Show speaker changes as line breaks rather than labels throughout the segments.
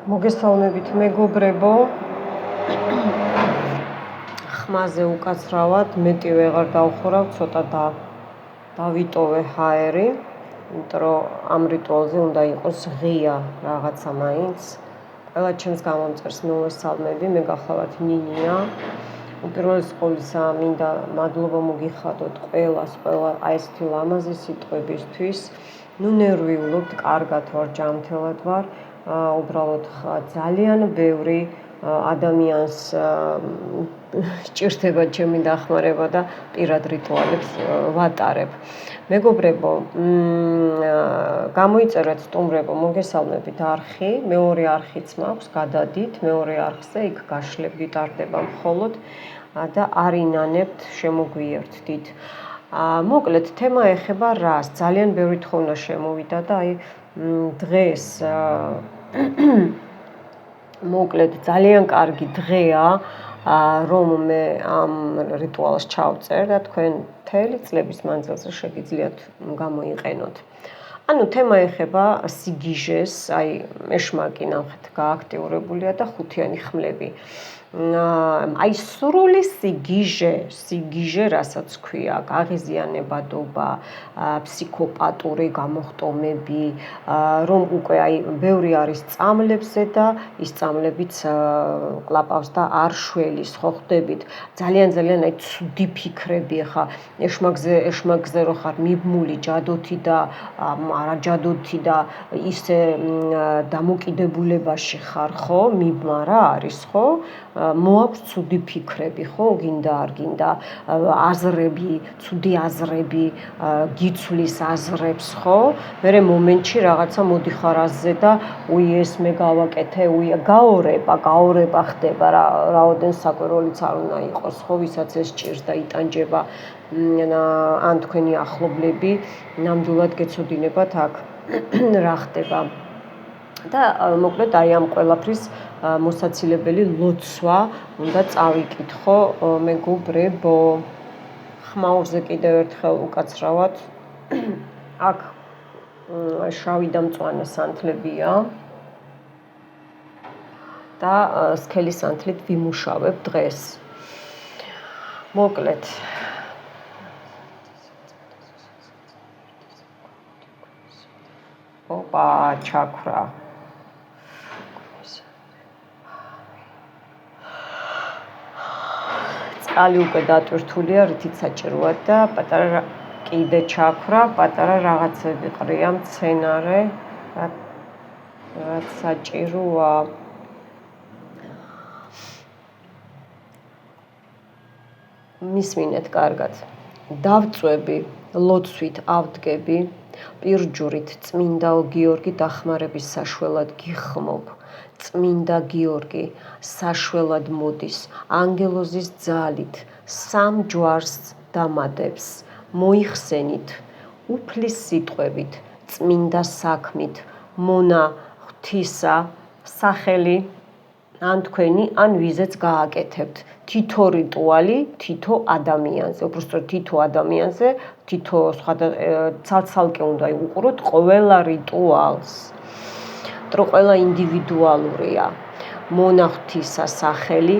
მოგესალმებით მეგობრებო, ხმაზე უკაცრავად, მეტი ვეღარ დავხურავ, ცოტა დავიტოვე ჰაერი, იმიტომ რომ ამ რიტუალზე უნდა იყოს ღია რაღაცა მაინც. ყველა ჩემს გამომწერს მოვესალმები, მე გახლავართ ნინია. უპირველეს ყოვლისა მინდა მადლობა მოგიხადოთ ყველას, აი ესეთი ლამაზი სიტყვებისთვის. ნერვიულობთ, კარგად ვარ, ჯანმრთელად ვარ. უბრალოდ ძალიან ბევრი ადამიანს სჭირდება ჩემი დახმარება და პირად რიტუალებს ვატარებ. მეგობრებო, გამოიწერეთ სტუმრებო, მოგესალმებით არხი, მეორე არხიც მაქვს, გადადით, მეორე არხზე იქ გაშლებ გიტარდება მხოლოდ და არინანებთ, შემოგვიერთდით. მოკლედ, თემა ეხება რას? ძალიან ბევრი თხოვნა შემოვიდა და აი დღეს მოკლედ ძალიან კარგი დღეა, რომ მე ამ რიტუალს ჩავწერ და თქვენ მთელი წლების მანძილზე შეგიძლიათ გამოიყენოთ. ანუ თემა ეხება სიგიჟეს, აი ეშმაკი ნახეთ გააქტიურებულია და ხუთიანი ხმლები. აი სრული სიგიჟე, რასაც ქვია, გაღიზიანებადობა, ფსიქოპატური გამოხტომები, რომ უკვე აი ბევრი არის წამლებზე და ის წამლებიც კლაპავს და არ შველის, ხო ხდებით? ძალიან აი ცუდი ფიქრები, ხა ეშმაკზე რო ხარ მიბმული ჯადოთი და არა ჯადოთი და ისე დამოკიდებულებაში ხარ, ხო? მიბმა რა არის, ხო? მოაქვს ცუდი ფიქრები, ხო? გინდა არ გინდა, აზრები, ცუდი აზრები, გიცვლის აზრებს, ხო? მერე მომენტში რაღაცა მოდიხარ აზზე და ეს მე გავაკეთე, გაორება ხდება რა, რაოდენ საკვირველიც არ უნდა იყოს, ხო? ვისაც ეს ჭირს და იტანჯება ან თქვენი ახლობლები, ნამდვილად გეცოდინებათ აქ რა ხდება. და მოკლედ აი ამ ყველაფრის მოსაცილებელი ლოცვა უნდა წავიკითხო მეგობრებო. ხმაურზე კიდევ ერთხელ უკაცრავად. აქ შავი და მწვანე სანთლებია და სქელი სანთლით ვიმუშავებ დღეს. მოკლედ ოპა, ჩაქრა. წყალი უკვე დატვირთულია, რითიც საჭიროა და პატარა კიდე ჩაქრა, პატარა რაღაცები ყრია მცენარე, რაც საჭიროა. მისმინეთ კარგად. დავწვევი, ლოცვით ავდგები, პირჯურით წმინდა გიორგი დახმარების საშველად გიხმობ. წმინდა გიორგი საშველად მოდის ანგელოზის ძალით, სამ ჯვარს დამატებს. მოიხსენით უფლის სიტყვებით, წმინდა საქმით, მონა ღვთისა სახელი ან თქვენი ან ვიზეც გააკეთებთ. თითო რიტუალი თითო ადამიანზე, უბრალოდ თითო ადამიანზე, თითო ცალ-ცალკე უნდა უყუროთ ყველა რიტუალს. ყველა ინდივიდუალურია. მონა ღვთისა სახელი,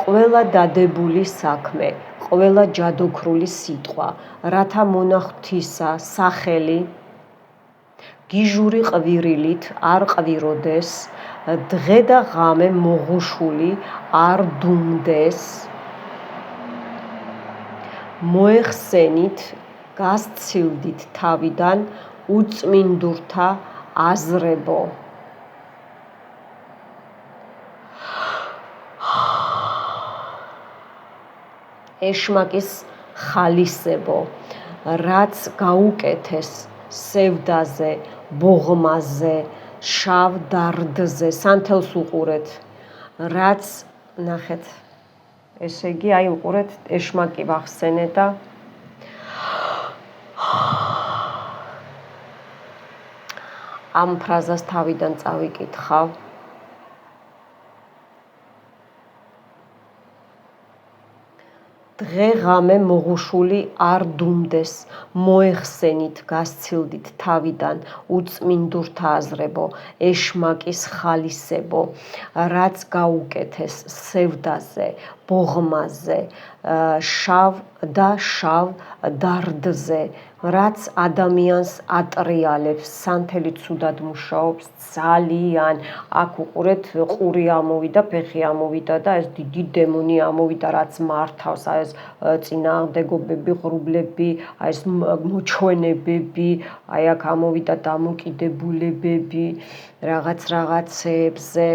ყველა დადებული საქმე, ყველა ჯადოქრული სიტყვა, რათა მონა ღვთისა სახელი გიჟური ყვირილით არ ყვიროდეს, დღე და ღამე მოღუშული არ დუმდეს. მოეხსენით, გასცილდით თავიდან უწმინდურთა აზრებო. ეშმაკის ხალისებო, რაც გაუკეთეს სევდაზე, ბოღმაზე, შავ დარდზე, სანთელს უყურეთ, რაც ნახეთ, ესე იგი აი უყურეთ, ეშმაკი ვახსენე და ამ ფრაზას თავიდან წავიკითხავ. დღე-ღამე მოღუშული არ დუმდეს, მოეხსენით, გასცილდით თავიდან, უწმინდურთა აზრებო, ეშმაკის ხალისებო, რაც გაუკეთეს სევდაზე, ბოღმაზე, შავ დარდზე, რაც ადამიანს ატრიალებს, სანთელი ცუდად მუშაობს ძალიან. აქ უყურეთ, ყური ამოვიდა, ფეხი ამოვიდა და ეს დიდი დემონი ამოვიდა, რაც მართავს, აი ეს წინააღმდეგობები, ღრუბლები, აი ეს მოჩვენებები, აი აქ ამოვიდა დამოკიდებულებები, რაღაცებზე,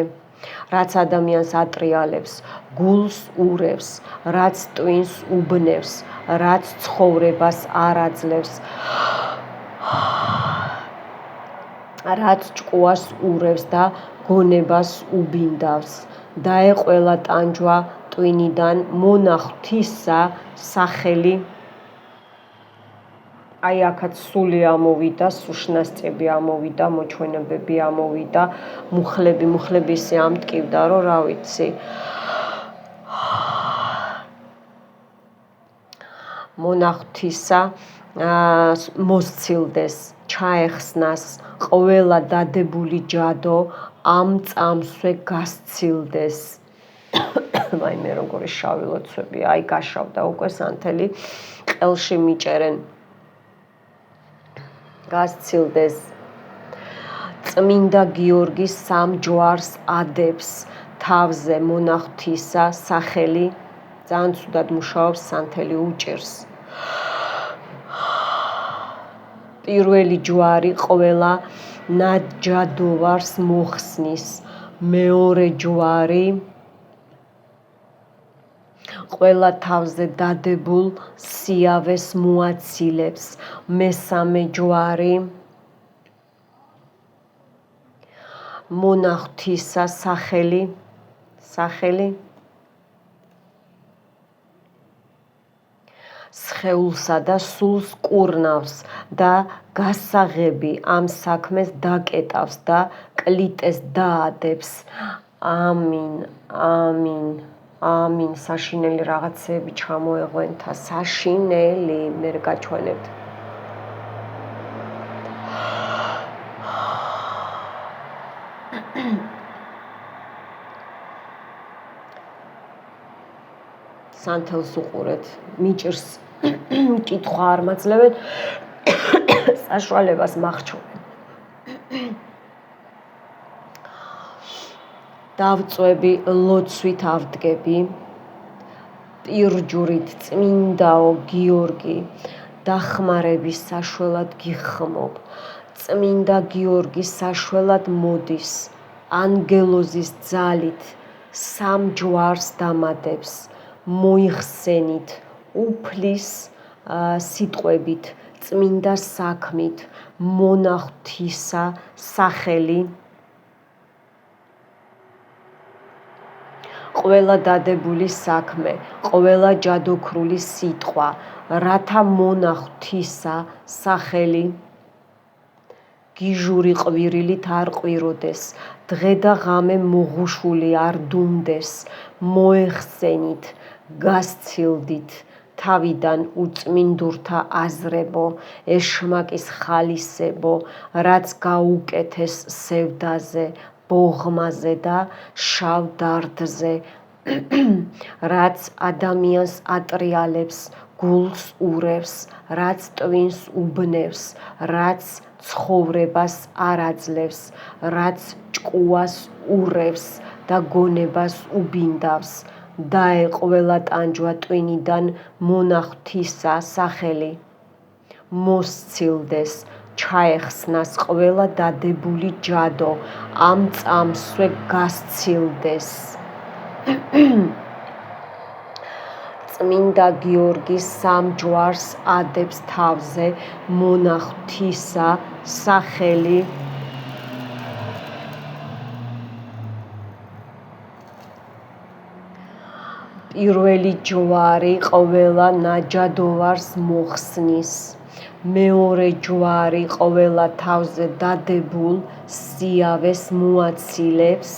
რაც ადამიანს ატრიალებს, გულს ურევს, რაც ტვინს უბნევს, რაც ცხოვრებას არ აძლევს, რაც ჭკუას ურევს და გონებას უბინდავს. დაეყველა ტანჯვა ტვინიდან მონახთისა სახელი. აი აქაც სული ამოვიდა, სუშნასწები ამოვიდა, მოჩვენებები ამოვიდა, მუხლები ისე ამტკივდა, რომ რა ვიცი. მონახთისა მოსცილდეს, ჩაეხსნას, ყველა დადებული ჯადო ამ წამსვე გასცილდეს. ვაიმე როგორი შავი ლოცვები, აი გაშავდა უკვე სანთელი, ყელში მიჭერენ. გასცილდეს. წმინდა გიორგი სამ ჯვარს ადებს, თავზე მონახთისა სახელი, ძალიან ცუდად მუშაობს, სანთელი უჭერს. პირველი ჯვარი ყველა ნაჯადოვარს მოხსნის, მეორე ჯვარი ყველა თავზე დადებულ სიავეს მოაცილებს, მესამე ჯვარი მონახთისა სახელი სხეულსა და სულს კურნავს და გასაღები ამ საქმეს დაკეტავს და კლიტეს დაადებს. ამინ, საშინელი რაღაცეები ჩამოეღვენთა, საშინელი, მე გაჩვენებთ. სანთელს უყურეთ, მიჭირს, კითხვა არ მაძლევენ, საშუალებას მახრჩობენ. დავწვევი, ლოცვით ავდგები, პირჯურით წმინდაო გიორგი, დახმარების საშველად გიხმობ, წმინდა გიორგი საშველად მოდის, ანგელოზის ძალით სამ ჯვარს დამატებს, მოიხსენით უფლის სიტყვებით, წმინდა საქმით, მონახთისა სახელი, ყველა დადებული საქმე, ყველა ჯადოქრული სიტყვა, რათა მონახთისა სახელი გიჟური ყვირილით არ ყვიროდეს, დღე და ღამე მოღუშული არ დუმდეს, მოეხსენით, გასცილდით თავიდან უწმინდურთა აზრებო, ეშმაკის ხალისებო, რაც გაუკეთეს სევდაზე, ბოღმაზე და შავ დარდზე, რაც ადამიანს ატრიალებს, გულს ურევს, რაც ტვინს უბნევს, რაც ცხოვრებას არ აძლევს, რაც ჭკუას ურევს და გონებას უბინდავს. დაეყველა ტანჯვა ტვინიდან მონახთისა სახელი, მოსცილდეს, ჩაეხსნას ყველა დადებული ჯადო, ამ წამსვე გასცილდეს. წმინდა გიორგი სამ ჯვარს ადებს თავზე, მონახთისა სახელი, პირველი ჯვარი ყველა ნაჯადოვარს მოხსნის, მეორე ჯვარი ყველა თავზე დადებულ სიავეს მოაცილებს,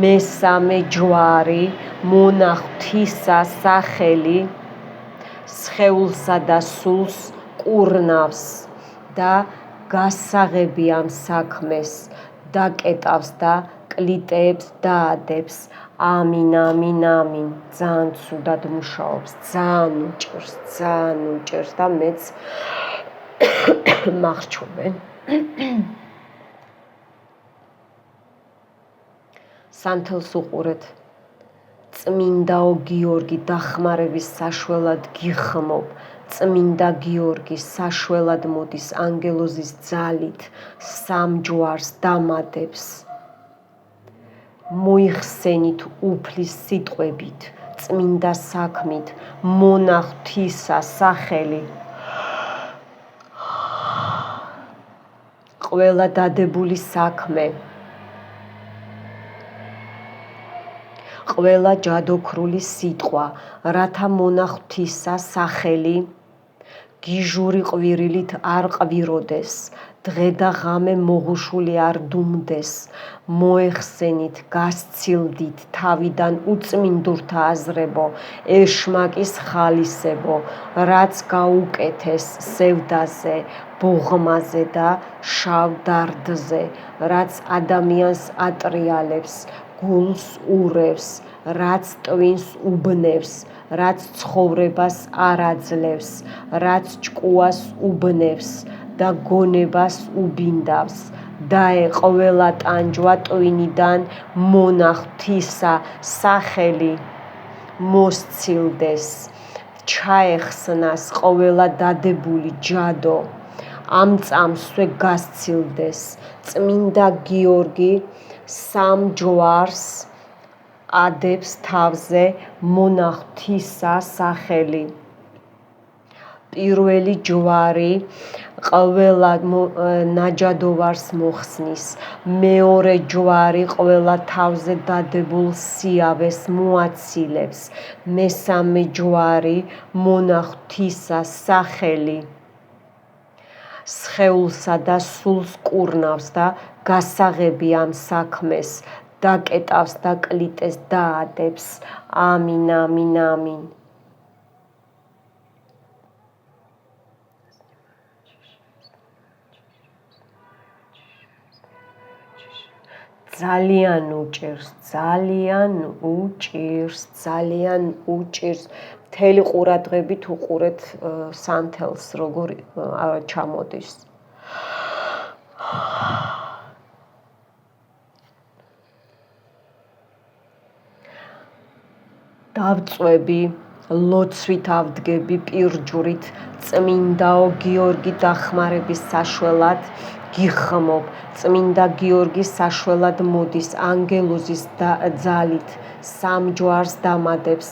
მესამე ჯვარი მონახთისა სახელი, სხეულსა და სულს კურნავს და გასაღები ამ საქმეს დაკეტავს და კლიტეებს დაადებს. ამინ, ამინ, ამინ. ძალიან ცუდად მუშაობს, ძალიან უჭერს და მეც მახჩობენ. სანთელს უყურეთ. წმინდაო გიორგი დახმარების საშველად გიხმობ. წმინდა გიორგი საშველად მოდის ანგელოზის ძალით სამ ჯვარს დამადებს. მოიხსენით უფლის სიტყვებით, წმინდა საქმით, მონახთისა სახელი. ყველა დადებული საქმე, ყველა ჯადოქრული სიტყვა, რათა მონახთისა სახელი გიჟური ყვირილით არ ყვიროდეს, დღე და ღამე მოღუშული არ დუმდეს. მოეხსენით, გასცილდით თავიდან უწმინდურთა აზრებო, ეშმაკის ხალისებო, რაც გაუკეთეს სევდაზე, ბოღმაზე და შავ დარდზე, რაც ადამიანს ატრიალებს, გულს ურევს, რაც ტვინს უბნევს, რაც ცხოვრებას არ აძლევს, რაც ჭკუას უბნევს და გონებას უბინდავს. დაე ყველა ტანჯვა ტვინიდან მონახთისა სახელი მოსცილდეს. ჩაეხსნას ყველა დადებული ჯადო, ამ წამსვე გასცილდეს. წმინდა გიორგი სამ ჯვარს ადებს თავზე მონახთისა სახელი. პირველი ჯვარი ყველა ნაჯადოვარს მოხსნის. მეორე ჯვარი ყველა თავზე დადებულ სიავეს მოაცილებს. მესამე ჯვარი მონახთისა სახელი სხეულსა და სულს კურნავს და გასაღები ამ საქმეს დაკეტავს და კლიტეს დაადებს. ამინ, ამინ, ამინ. ძალიან უჭირს. მთელი ყურადღებით უყურეთ სანთელს, როგორ ჩამოდის. დავწვევი, ლოცვით ავდგები პირჯვრით, წმინდაო გიორგი დახმარების საშველად გიხმობ. წმინდა გიორგი საშველად მოდის ანგელოზის ძალით სამ ჯვარს დამადებს.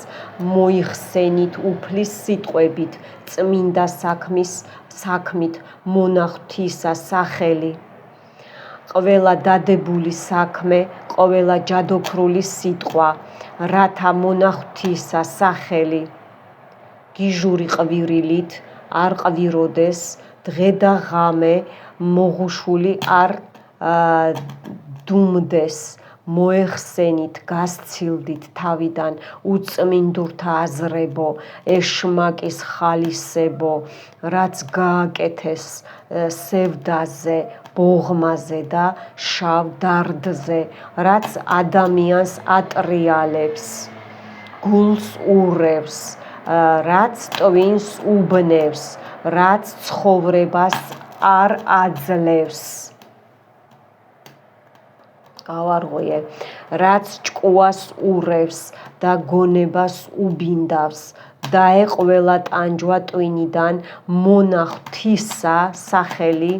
მოიხსენით უფლის სიტყვებით, წმინდა საქმით, მონახთისა სახელი. ყველა დადებული საქმე, ყველა ჯადოქრული სიტყვა, რათა მონახთისა სახელი გიჟური ყვირილით არ ყვიროდეს, დღე და ღამე მოღუშული არ დუმდეს. მოეხსენით, გასცილდით თავიდან უწმინდურთა აზრებო, ეშმაკის ხალისებო, რაც გააკეთეს სევდაზე, ბოღმაზე და შავ დარდზე, რაც ადამიანს ატრიალებს, გულს ურევს, რაც ტვინს უბნევს, რაც ცხოვრებას არ აძლევს. გავარღვიე, რაც ჭკუას ურევს და გონებას უბინდავს. დაე ყველა ტანჯვა ტვინიდან მონახთისა სახელი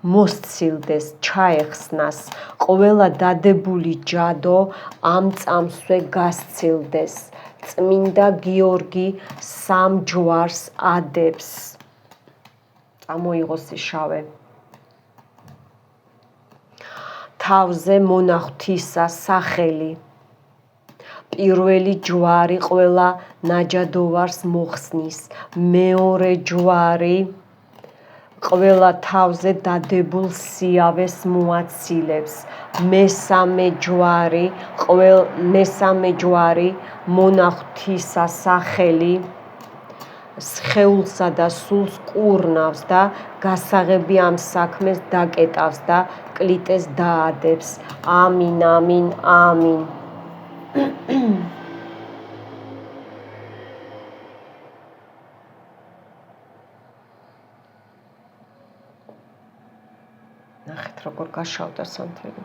მოსცილდეს. ჩაეხსნას ყველა დადებული ჯადო, ამ წამსვე გასცილდეს. წმინდა გიორგი სამ ჯვარს ადებს. წამოიღოს შავე. თავზე მონახთისა სახელი. პირველი ჯვარი ყველა ნაჯადოვარს მოხსნის. მეორე ჯვარი ყველა თავზე დადებულ სიავეს მოაცილებს. მესამე ჯვარი მონახთისა სახელი სხეულსა და სულს კურნავს და გასაღები ამ საქმეს დაკეტავს და კლიტეს დაადებს. ამინ, ამინ, ამინ. ნახეთ როგორ გაშავდა სანთელი.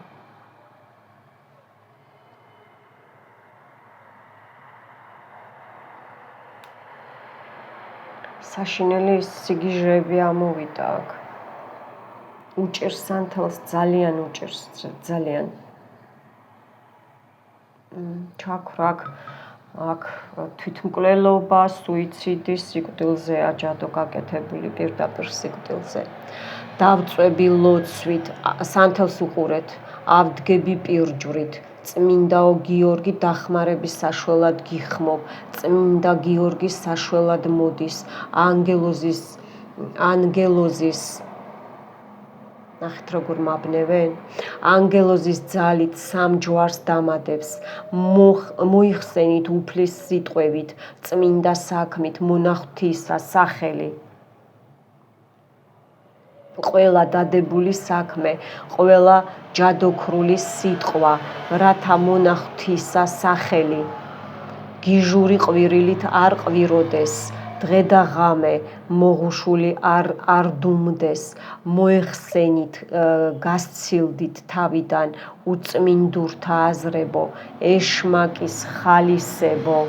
საშინელი სიგიჟეები ამოვიდა აქ. უჭერს სანთელს, ძალიან უჭერს, ძალიან. ჩაქრა აქ თვითმკვლელობა, სუიციდი, სიკვდილზე აჯადო გაკეთებული პირდაპირ სიკვდილზე. დავწვევი ლოცვით, სანთელს უყურეთ, ავდგები პირჯვრით. წმინდაო გიორგი დახმარების საშველად გიხმობ, წმინდა გიორგის საშველად მოდის, ანგელოზის ნახეთ როგორ მაბნევენ, ანგელოზის ძალით სამ ჯვარს დამადებს, მოიხსენით უფლის სიტყვებით, წმინდა საქმით, მონახთისა სახელი. ყველა დადებული საქმე, ყველა ჯადოქრული სიტყვა, რათა მონახთისა სახელი. გიჟური ყვირილით არ ყვიროდეს, დღე და ღამე მოღუშული არ დუმდეს, მოეხსენით გასცილდით თავიდან უწმინდურთა აზრებო, ეშმაკის ხალისებო.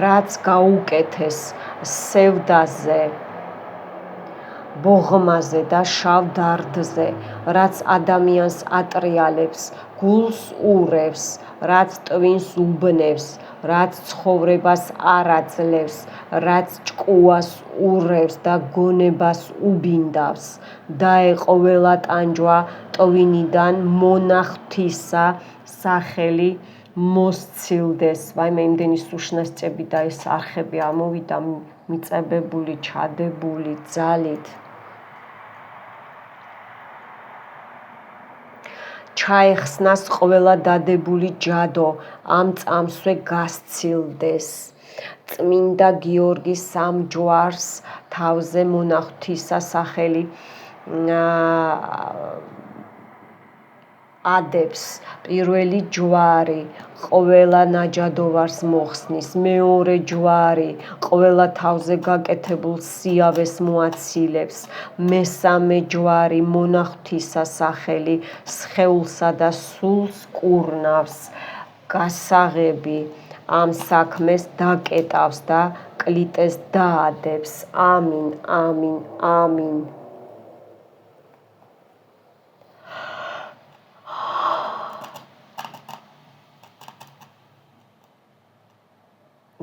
რაც გაუკეთეს სევდაზე, ბოღმაზე და შავ დარდზე, რაც ადამიანს ატრიალებს, გულს ურევს, რაც ტვინს უბნევს, რაც ცხოვრებას არ აძლევს, რაც ჭკუას ურევს და გონებას უბინდავს, დაეყოველა ტანჯვა ტვინიდან მონახთისა სახელი მოსცილდეს. ვაიმე იმდენი სუშნასწები და ეს არხები ამოვიდა მიწებებული, ჩადებული ძალით. ჩაეხსნას ყველა დადებული ჯადო, ამ წამსვე გასცილდეს. წმინდა გიორგის სამ ჯვარს თავზე მონახთისა სახელი ადებს. პირველი ჯვარი ყველა ნაჯადოვარს მოხსნის, მეორე ჯვარი ყველა თავზე გაკეთებულ სიავეს მოაცილებს, მესამე ჯვარი მონახთისა სახელი სხეულსა და სულს კურნავს, გასაღები ამ საქმეს დაკეტავს და კლიტეს დაადებს. ამინ, ამინ, ამინ.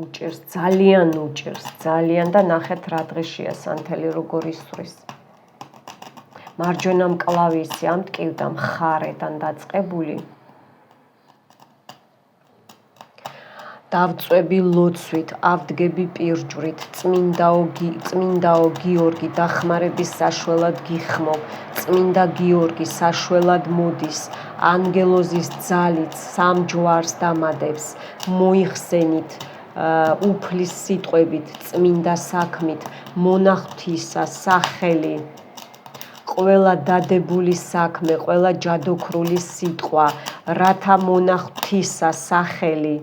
უჭერს, ძალიან უჭერს, ძალიან და ნახეთ რა დღეშია სანთელი როგორ ისვრის. მარჯვენა მკლავისი ამტკივდა მხარედან დაწყებული. დავწვევი ლოცვით, ავდგები პირჯვრით, წმინდაო გიორგი დახმარების საშველად გიხმობ, წმინდა გიორგი საშველად მოდის, ანგელოზის ძალით სამ ჯვარს დამადებს, მოიხსენით უფლის სიტყვებით, წმინდა საქმით, მონახთისა სახელი. ყველა დადებული საქმე, ყველა ჯადოქრული სიტყვა, რათა მონახთისა სახელი.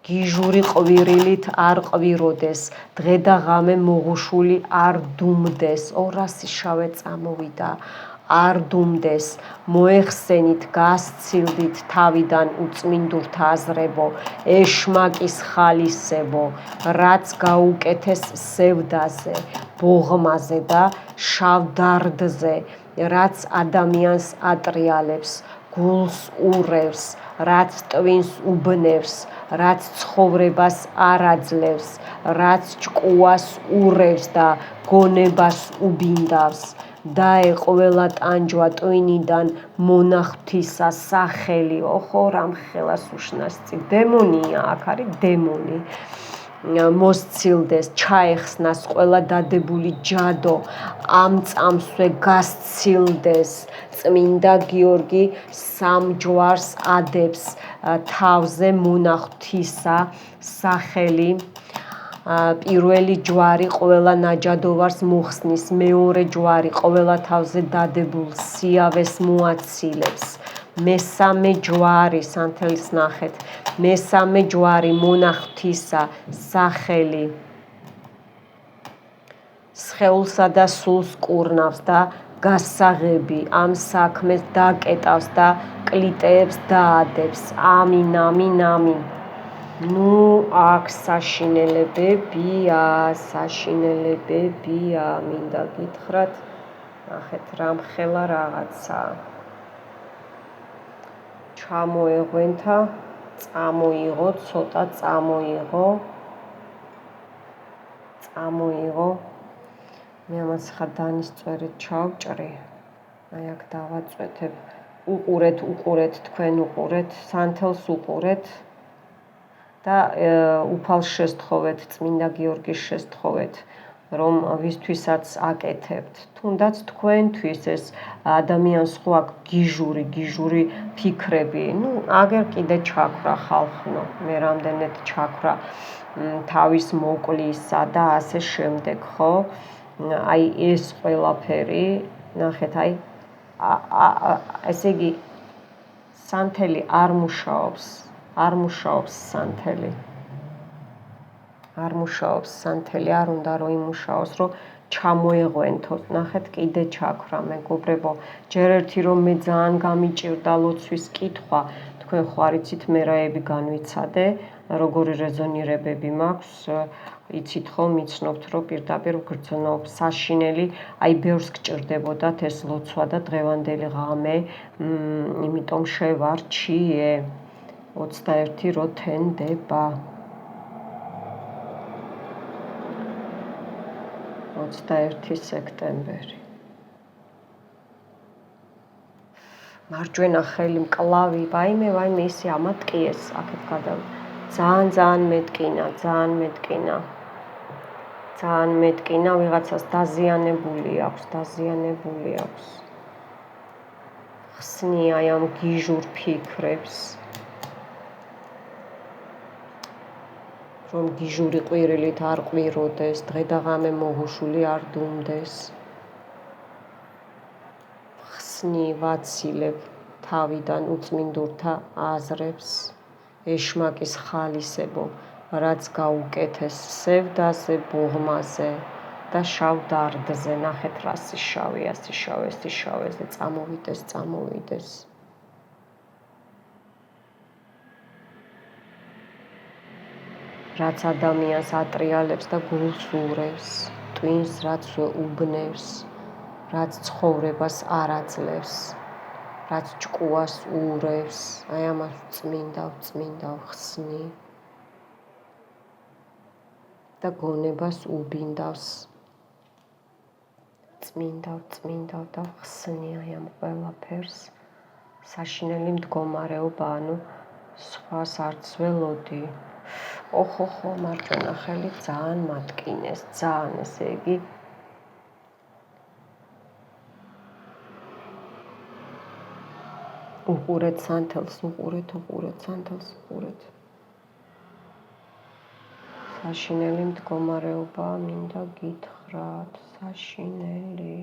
გიჟური ყვირილით არ ყვიროდეს, დღე და ღამე მოღუშული არ დუმდეს. 200 შავე წამოვიდა, არ დუმდეს. მოეხსენით გასცილდით თავიდან უწმინდურთა აზრებო, ეშმაკის ხალისებო, რაც გაუკეთეს სევდაზე, ბოღმაზე და შავ დარდზე, რაც ადამიანს ატრიალებს, გულს ურევს, რაც ტვინს უბნევს, რაც ცხოვრებას არ აძლევს, რაც ჭკუას ურევს და გონებას უბინდავს, დაეყოველა ტანჯვა ტვინიდან მონახთისა სახელი. ოხო რამ ხელას უშნასწი, დემონია, აქ არის დემონი. მოსცილდეს, ჩაეხსნას ყველა დადებული ჯადო, ამ წამსვე გასცილდეს. წმინდა გიორგი სამ ჯვარს ადებს, თავზე მონახთისა სახელი პირველი ჯვარი ყველა ნაჯადოვარს მოხსნის, მეორე ჯვარი ყველა თავზე დადებულ სიავეს მოაცილებს. მესამე ჯვარი, სანთელს ნახეთ, მესამე ჯვარი მონახთისა სახელი სხეულსა და სულს კურნავს და გასაღები ამ საქმეს დაკეტავს და კლიტეებს დაადებს. ამინ, ამინ, ამინ. ნუ აქ საშინელებებია, საშინელებებია, მინდა გითხრათ, ნახეთ რამხელა რაღაცა. ჩამოეღვენთა, წამოიღო, ცოტა წამოიღო. მე ამას ხა დანისწვერით ჩავჭრი. აი აქ დავაწვეთებ. უყურეთ, თქვენ უყურეთ, სანთელს უყურეთ. და უფალს შესთხოვეთ, წმინდა გიორგის შესთხოვეთ, რომ ვისთვისაც აკეთებთ. თუნდაც თქვენთვის ეს ადამიანს ხო აქ გიჟური ფიქრები. ნუ აგერ კიდე ჩაქვრა ხალხნო, მე რამდენად ჩაქვრა თავის მოკლისა და ასე შემდეგ, ხო? აი ეს ყველაფერი, ნახეთ, აი ესე იგი სანთელი არ მუშაობს. არ მუშაობს სანთელი. არ უნდა რომ იმუშაოს, რომ ჩამოეღვენთოთ. ნახეთ, კიდე ჩაქვრა, მეგობრებო. ჯერ ერთი რომ მე ძალიან გამიჭირდა ლოცვის კითხვა, თქვენ ხო არიცით მერაები განვიცადე, როგორი რეზონირებები მაქვს, იცით ხომ, იცნობთ, რომ პირდაპირ ვგრძნობ, საშინელი, აი ბევრს გჭირდებოდათ ეს ლოცვა და დღევანდელი ღამე, იმიტომ შევარჩიე. 21 რო თენდება. 21 სექტემბერი. მარჯვენა ხელი მკლავი, ვაიმე, ისე ამატყიეს, აქეთ გადავ. ძალიან მეტკინა, ვიღაცას დაზიანებული აქვს. ხსნია ამ გიჟურ ფიქრებს. რომ გიჟური ყვირილით არ ყვიროდეს, დღე და ღამე მოღუშული არ დუმდეს. ხსნი, ვაცილებ თავიდან უწმინდურთა აზრებს, ეშმაკის ხალისებო, რაც გაუკეთეს სევდაზე, ბოღმაზე და შავ დარდზე. ნახეთ რა სიშავია, სიშავეზე წამოვიდეს. რაც ადამიანს ატრიალებს და გულს ურევს, ტვინს რაც უბნევს, რაც ცხოვრებას არ აძლევს, რაც ჭკუას ურევს, აი ამას წმინდავ ხსნი და გონებას უბინდავს. წმინდავ და ხსნი აი ამ ყველაფერს. საშინელი მდგომარეობა, ანუ სხვას არც ველოდი. ოხოხო, მარჯვენა ხელი ძალიან მატკინეს, ძალიან, ესე იგი უყურეთ სანთელს, უყურეთ. საშინელი მდგომარეობა, მინდა გითხრათ, საშინელი.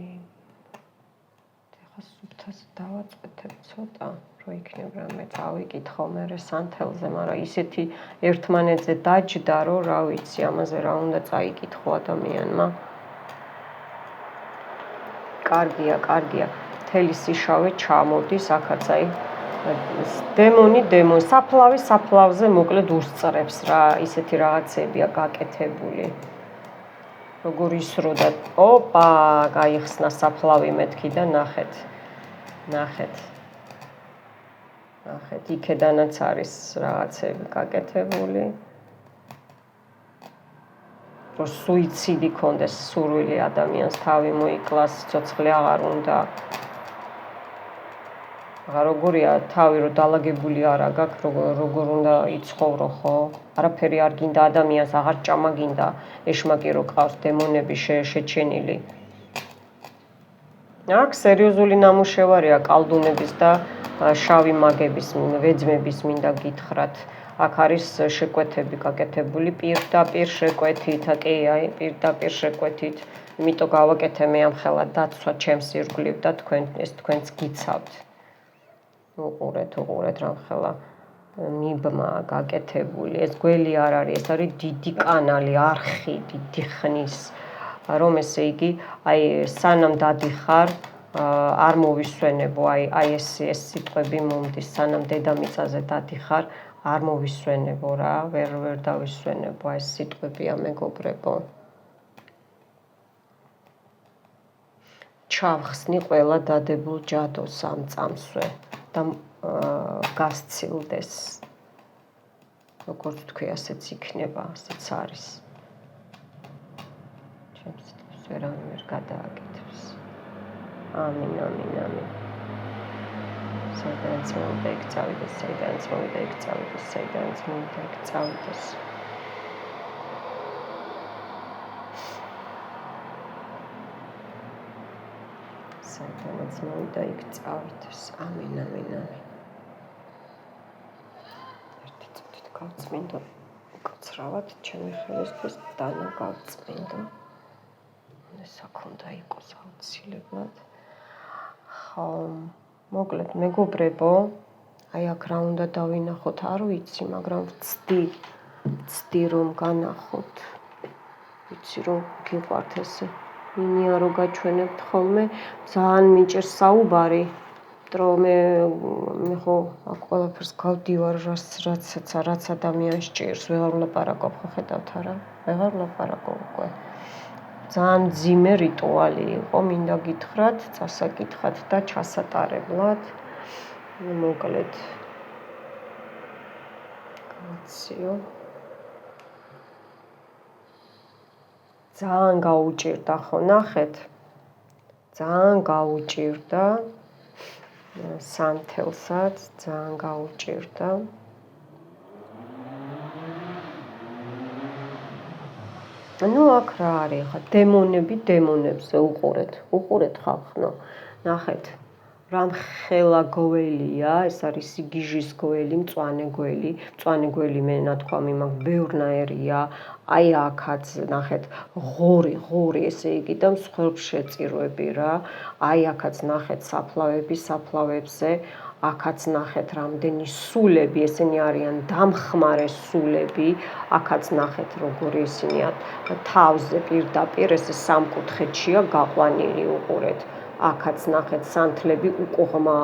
ეხლა სუფთას დავაწყვეტებ ცოტა, რომ იქნებ რამე წავიკითხო მერე სანთელზე, მაგრამ ისეთი ერთმანეთზე დაჯდა, რომ რა ვიცი, ამაზე რა უნდა წაიკითხო ადამიანმა. კარგია. მთელი სიშავე ჩამოდის, აქაც აი დემონი, საფლავზე მოკლედ უსწრებს რა, ისეთი რაღაცებია გაკეთებული. როგორ ისროდა, ოპა, გაიხსნა საფლავი მეთქი და ნახეთ, იქედანაც არის რაღაცები გაკეთებული. რომ სუიციდი კონდეს სურვილი ადამიანს, თავი მოიკლას, ცოცხლი აღარ უნდა. როგორია თავი რომ დალაგებული არა გაქვს, როგორ უნდა იცხოვრო, ხო? არაფერი არ გინდა ადამიანს, აღარ ჭამაგინდა, ეშმაკი რო ყავს, დემონები შეჩენილი. აქ სერიოზული ნამუშევარია კალდუნების და შავი მაგების ვეძმების მინდა გითხრათ. აქ არის შეკვეთები გაკეთებული პირდაპირ შეკვეთით, კი, აი პირდაპირ შეკვეთით. იმიტომ გავაკეთე მე ამ ხელა დაცვა ჩემს ირგვლივ და თქვენც გიცავთ. უყურეთ რამ ხელა მიბმა გაკეთებული. ეს გველი არ არის, ეს არის დიდი კანალი, არხი, დიდი ხნის, რომ ესე იგი, აი სანამ დადიხარ არ მოვისვენებო, აი ეს სიტყვები მომდის, სანამ დედამიწაზე დადიხარ, არ მოვისვენებო რა, ვერ დავისვენებო, აი ეს სიტყვებია მეგობრებო. ჩავხსნი ყველა დადებულ ჯადოს ამ წამსვე და გასცილდეს. როგორც თქვი, ასეც იქნება, ასეც არის. ჩემს სიტყვას ვერავინ ვერ გადააკეთებს. ამინ. საიდანაც მომდა იქ წავიდეს, საიდანაც მომდა იქ წავიდეს, საიდანაც მომდა იქ წავიდეს. საიდანაც მომდა იქ წავიდეს. ამინ. ერთი წუთით გავწმინდო. უკაცრავად ჩემი ხელისთვის დანა გავწმინდო. ეს აქ უნდა იყოს აუცილებლად. ხო, მოკლედ მეგობრებო, აი აქ რა უნდა დავინახოთ, არ ვიცი, მაგრამ ვცდი რომ განახოთ. ვიცი რომ გიყვართ ესე. მინია რომ გაჩვენებთ ხოლმე, ძალიან მიჭირს საუბარი, რომ მე ხო აქ ყველაფერს გავდივარ, რაც ადამიანს ჭირს, ვეღარ ვლაპარაკობ, ხო ხედავთ არა? ვეღარ ვლაპარაკობ უკვე. ძალიან მძიმე რიტუალი იყო, მინდა გითხრათ, წასაკითხად და ჩასატარებლად. მოკლედ. გავაციო. ძალიან გაუჭირდა, ხო ნახეთ? ძალიან გაუჭირდა. სანთელსაც ძალიან გაუჭირდა. ну აქ რა არის ხა დემონები დემონებზე უყურეთ ხალხო ნახეთ რამ ხელა გველია ეს არის სიგიჟის გველი მწვანე გველი მე ნათქვამი მაქვს ბევრნაირია აი აქაც ნახეთ ღორი ესე იგი და მსხვერპლშეწირვები რა აი აქაც ნახეთ საფლავებზე აქაც ნახეთ რამდენი სულები ესენი არიან დამხმარე სულები აქაც ნახეთ როგორი ისინია თავზე პირდაპირ ესე სამკუთხედშია გაყვანილი უყურეთ აქაც ნახეთ სანთლები უკუღმა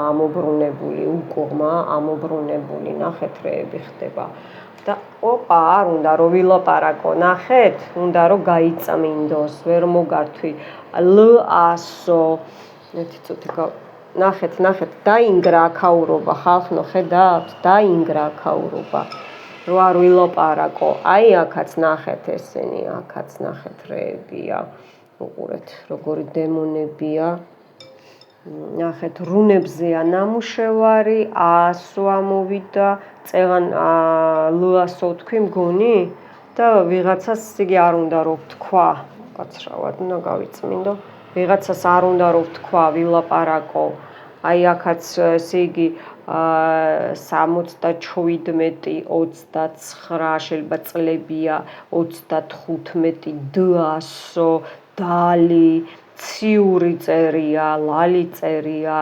ამობრუნებული ნახეთ რეები ხდება და ოპა არ უნდა რომ ვილაპარაკო ნახეთ უნდა რომ გაიწმინდოს ვერ მოგართვი ლ-ასო ერთი წუთი ნახეთ დაინგრა აქაურობა ხალხო ხედავთ დაინგრა აქაურობა რო არ ვილაპარაკო აი აქაც ნახეთ ესენი აქაც ნახეთ რეებია უყურეთ როგორი დემონებია ნახეთ რუნებზეა ნამუშევარი ასო ამოვიდა წეღან ლ-ასო თქვი მგონი და ვიღაცას იგი არ უნდა რომ თქვა კაცრავად უნდა გავიწმინდო ვიღაცას არ უნდა რომ თქვა ვილაპარაკო აი აქაც ესე იგი 77 29 შეიძლება წლებია 35 დ-ასო დალი ციური წერია ლალი წერია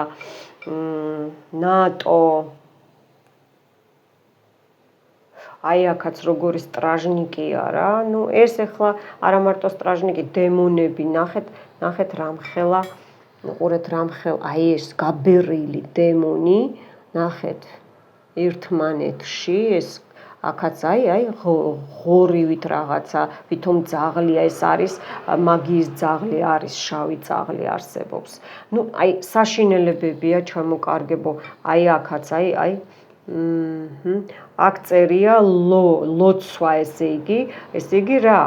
ნატო აი აქაც როგორი სტრაჟნიკია რა ნუ ეს ახლა არა მარტო სტრაჟნიკი დემონები ნახეთ რამხელა უყურეთ რამხელა აი ეს გაბერილი დემონი ნახეთ ერთმანეთში ეს აქაც აი ღორივით რაღაცა ვითომ ძაღლია ეს არის მაგიის ძაღლი არის შავი ძაღლი არსებობს ნუ აი საშინელებებია ჩამოკარგებო აი აქაც აი აქ წერია ლოცვა ესე იგი რა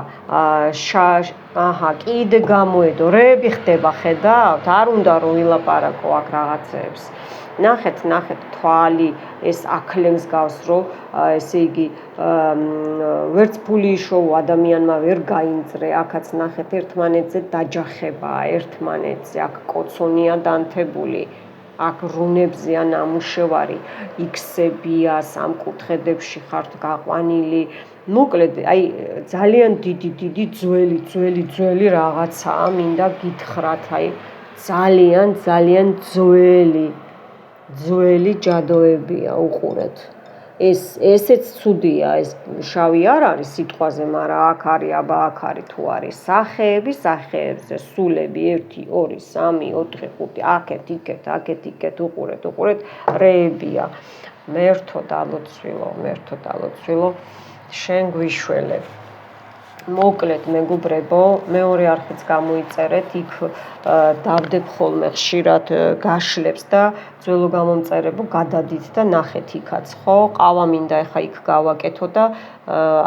კიდე გამოედო რეები ხდება ხედავთ არ უნდა რომ ვილაპარაკო აქ რაღაცებს ნახეთ თვალი ეს აქლემს გავს რომ ესე იგი ვერც ფული იშოვა ადამიანმა ვერ გაინწრე აქაც ნახეთ ერთმანეთზე დაჯახებაა ერთმანეთზე აქ კოცონია დანთებული აქ რუნებზე ან ნამუშევარი X-ებია, სამკუთხედებში ხართ გაყვანილი. მოკლედ, აი ძალიან დიდი ძველი რაღაცაა, მინდა გითხრათ, აი ძალიან ძველი ჯადოებია, უყურეთ. ესეც ცუდია, ეს შავი არ არის სიტყვაზე, მაგრამ აქ არის, აბა აქ არის თუ არის სახეები, სახეებზე სულები 1, 2, 3, 4, 5, აქეთ, უყურეთ, რეებია. მერთო დალოცვილო, შენ გვიშველებ. მოკლედ მეგობრებო, მეორე არხიც გამოიწერეთ, იქ დავდებ ხოლმე ხშირად გაშლებს და ძველო გამომწერებო გადადით და ნახეთ იქაც, ხო? ყავა მინდა ეხა იქ გავაკეთო და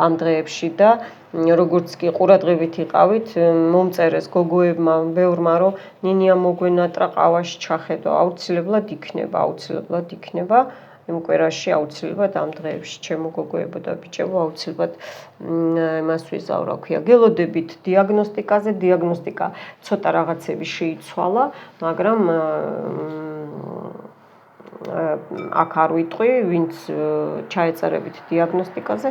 ამ დღეებში და როგორც კი ყურადღებით იყავით, მომწერეს გოგოებმა ბევრმა, რომ ნინია მოგვენატრა ყავაში ჩახედო, აუცილებლად იქნება. იმ კვირაში აუცილებლად ამ დღეებში ჩემო გოგოებო და ბიჭებო აუცილებლად იმას ვიზავ, რა ქვია, გელოდებით დიაგნოსტიკაზე, დიაგნოსტიკა ცოტა რაღაცები შეიცვალა, მაგრამ აქ არ ვიტყვი, ვინც ჩაეწერებით დიაგნოსტიკაზე,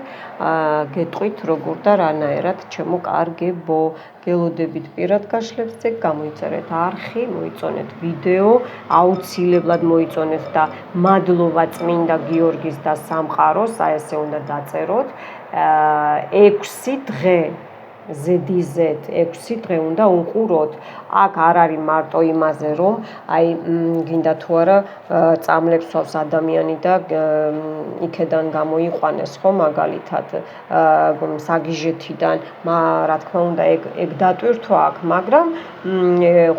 გეტყვით როგორ და რანაირად ჩემო კარგებო, გელოდებით პირად გაშლებს და გამოიწერეთ არხი, მოიწონეთ ვიდეო, აუცილებლად მოიწონეთ და მადლობა წმინდა გიორგის და სამყაროს, აი ესე უნდა დაწეროთ, 6 დღე ზედიზეთ 6 დღე უნდა უყუროთ. აქ არ არის მარტო იმაზე, რომ აი გინდა თუ არა წამლებს ვავს ადამიანი და იქედან გამოიყვანეს, ხო, მაგალითად საგიჟეთიდან, რა თქმა უნდა, ეგ დატვირთვა აქ, მაგრამ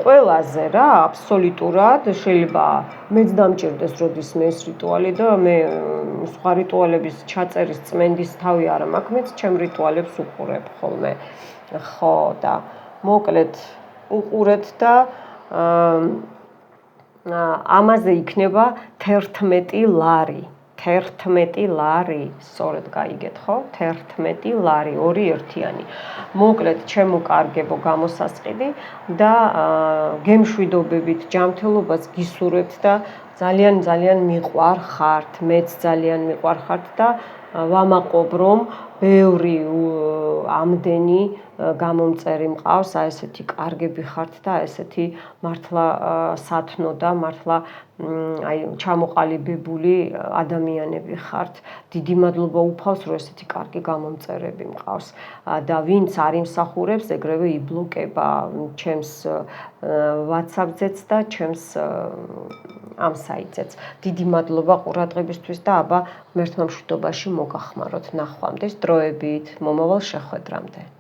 ყველაზე რა, აბსოლუტურად შეიძლება მეც დამჭირდეს როდისმე ეს რიტუალი და მე სხვა რიტუალების ჩაწერის წმენდის თავი არ მაქვს, მეც ჩემ რიტუალებს უყურებ ხოლმე. ხო და მოკლედ უყურეთ და ამაზე იქნება 11 ლარი. 11 ლარი, სწორედ გაიგეთ, ხო? 11 ლარი, 2 ერთიანი. მოკლედ, ჩემო კარგებო, გამოსასყიდი და გემშვიდობებით ჯანმრთელობას გისურვებთ და ძალიან მიყვარხართ, მეც ძალიან მიყვარხართ და ვამაყობ, რომ ბევრი ამდენი გამომწერი მყავს, აი ესეთი კარგები ხართ და ესეთი მართლა სათნო და მართლა აი ჩამოყალიბებული ადამიანები ხართ. დიდი მადლობა უფალს, რომ ესეთი კარგი გამომწერები მყავს და ვინც არ იმსახურებს, ეგრევე იბლოკება ჩემს WhatsApp-ზეც და ჩემს ამ საიტზეც. დიდი მადლობა ყურადღებისთვის და აბა ღმერთმა მშვიდობაში მოგახმაროთ. ნახვამდის დროებით, მომავალ შეხვედრამდე.